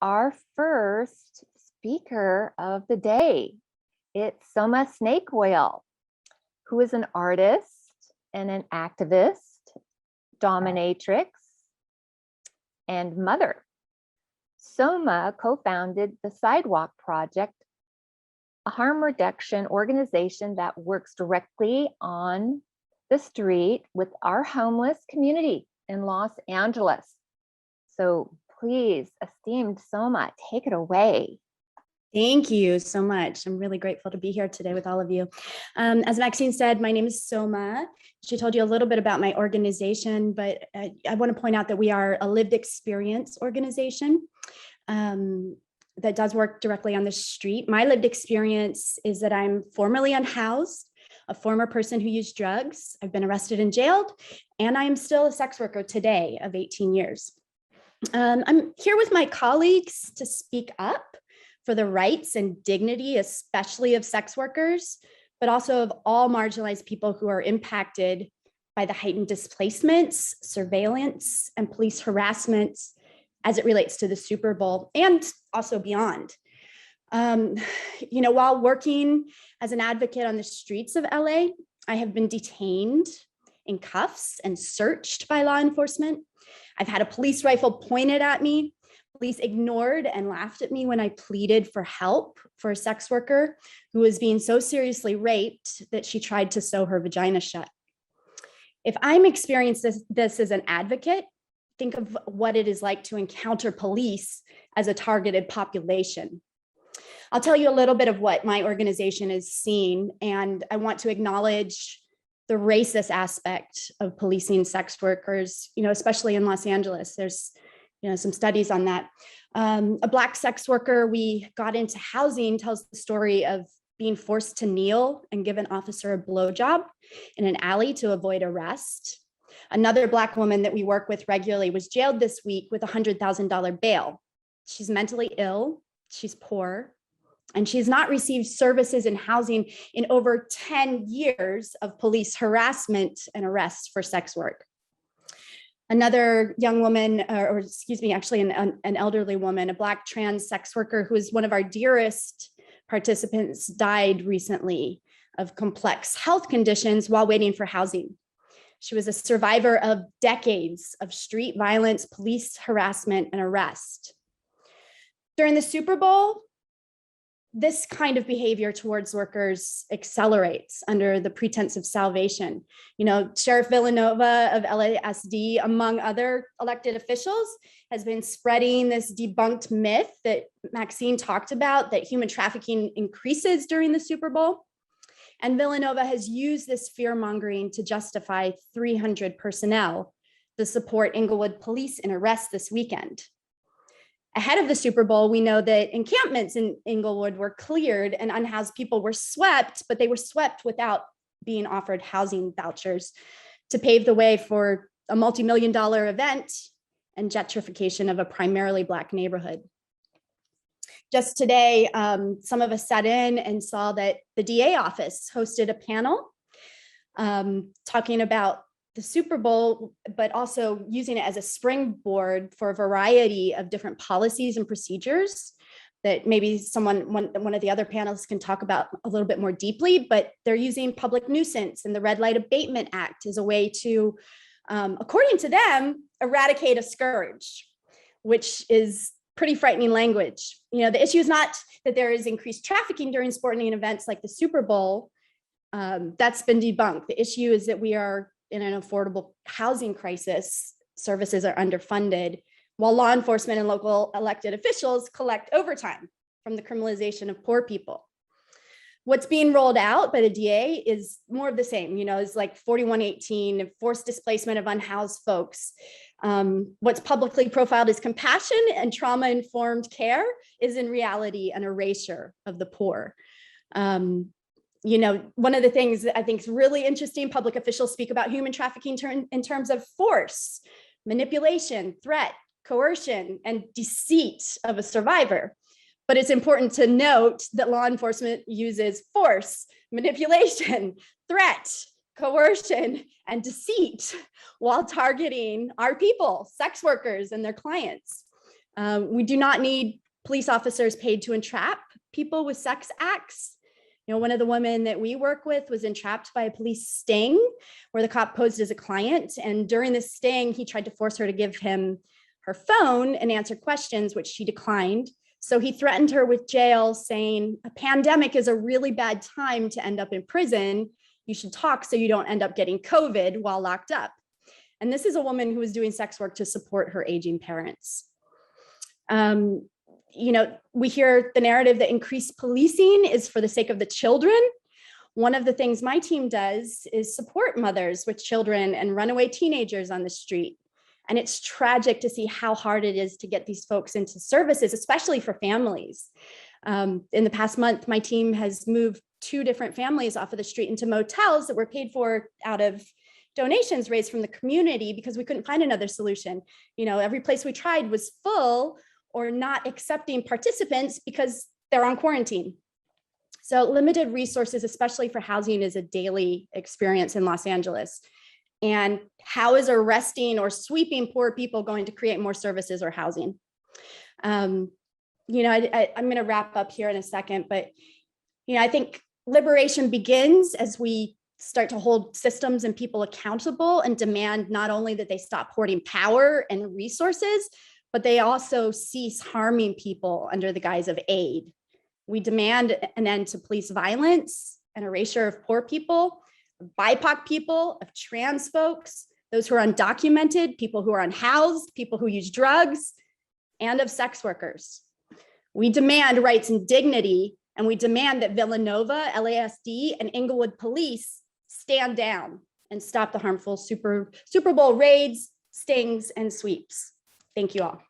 our first speaker of the day. It's Soma Snakeoil, who is an artist and an activist, dominatrix, and mother. Soma co-founded the Sidewalk Project, a harm reduction organization that works directly on the street with our homeless community in Los Angeles. So please, esteemed Soma, take it away. Thank you so much. I'm really grateful to be here today with all of you. As Maxine said, my name is Soma. She told you a little bit about my organization, but I want to point out that we are a lived experience organization that does work directly on the street. My lived experience is that I'm formerly unhoused, a former person who used drugs. I've been arrested and jailed, and I am still a sex worker today of 18 years. I'm here with my colleagues to speak up for the rights and dignity, especially of sex workers, but also of all marginalized people who are impacted by the heightened displacements, surveillance, and police harassment as it relates to the Super Bowl and also beyond. While working as an advocate on the streets of LA, I have been detained in cuffs and searched by law enforcement. I've had a police rifle pointed at me. Police ignored and laughed at me when I pleaded for help for a sex worker who was being so seriously raped that she tried to sew her vagina shut. If I'm experiencing this as an advocate, think of what it is like to encounter police as a targeted population. I'll tell you a little bit of what my organization is seeing, and I want to acknowledge the racist aspect of policing sex workers, especially in Los Angeles. There's some studies on that. A Black sex worker we got into housing tells the story of being forced to kneel and give an officer a blowjob in an alley to avoid arrest. Another Black woman that we work with regularly was jailed this week with $100,000 bail. She's mentally ill, she's poor, and she's not received services in housing in over 10 years of police harassment and arrests for sex work. Another young woman, actually an elderly woman, a Black trans sex worker who is one of our dearest participants, died recently of complex health conditions while waiting for housing. She was a survivor of decades of street violence, police harassment, and arrest. During the Super Bowl, this kind of behavior towards workers accelerates under the pretense of salvation. Sheriff Villanova of LASD, among other elected officials, has been spreading this debunked myth that Maxine talked about, that human trafficking increases during the Super Bowl. And Villanova has used this fear-mongering to justify 300 personnel to support Inglewood police in arrests this weekend. Ahead of the Super Bowl, we know that encampments in Inglewood were cleared and unhoused people were swept, but they were swept without being offered housing vouchers to pave the way for a multi-million-dollar event and gentrification of a primarily Black neighborhood. Just today, some of us sat in and saw that the DA office hosted a panel talking about the Super Bowl, but also using it as a springboard for a variety of different policies and procedures that maybe one of the other panelists can talk about a little bit more deeply. But they're using public nuisance and the Red Light Abatement Act as a way to, according to them, eradicate a scourge, which is pretty frightening language. The issue is not that there is increased trafficking during sporting events like the Super Bowl. That's been debunked. The issue is that we are in an affordable housing crisis. Services are underfunded, while law enforcement and local elected officials collect overtime from the criminalization of poor people. What's being rolled out by the DA is more of the same, it's like 4118, forced displacement of unhoused folks. What's publicly profiled as compassion and trauma-informed care is in reality an erasure of the poor. One of the things that I think is really interesting, public officials speak about human trafficking in terms of force, manipulation, threat, coercion, and deceit of a survivor. But it's important to note that law enforcement uses force, manipulation, threat, coercion, and deceit while targeting our people, sex workers, and their clients. We do not need police officers paid to entrap people with sex acts. One of the women that we work with was entrapped by a police sting where the cop posed as a client. And during the sting, he tried to force her to give him her phone and answer questions, which she declined. So he threatened her with jail, saying, a pandemic is a really bad time to end up in prison. You should talk so you don't end up getting COVID while locked up. And this is a woman who was doing sex work to support her aging parents. We hear the narrative that increased policing is for the sake of the children. One of the things my team does is support mothers with children and runaway teenagers on the street. And it's tragic to see how hard it is to get these folks into services, especially for families. In the past month, my team has moved 2 different families off of the street into motels that were paid for out of donations raised from the community because we couldn't find another solution. Every place we tried was full or not accepting participants because they're on quarantine. So limited resources, especially for housing, is a daily experience in Los Angeles. And how is arresting or sweeping poor people going to create more services or housing? I'm going to wrap up here in a second, but I think liberation begins as we start to hold systems and people accountable and demand not only that they stop hoarding power and resources, but they also cease harming people under the guise of aid. We demand an end to police violence and erasure of poor people, of BIPOC people, of trans folks, those who are undocumented, people who are unhoused, people who use drugs, and of sex workers. We demand rights and dignity, and we demand that Villanova, LASD, and Inglewood police stand down and stop the harmful Super Bowl raids, stings, and sweeps. Thank you all.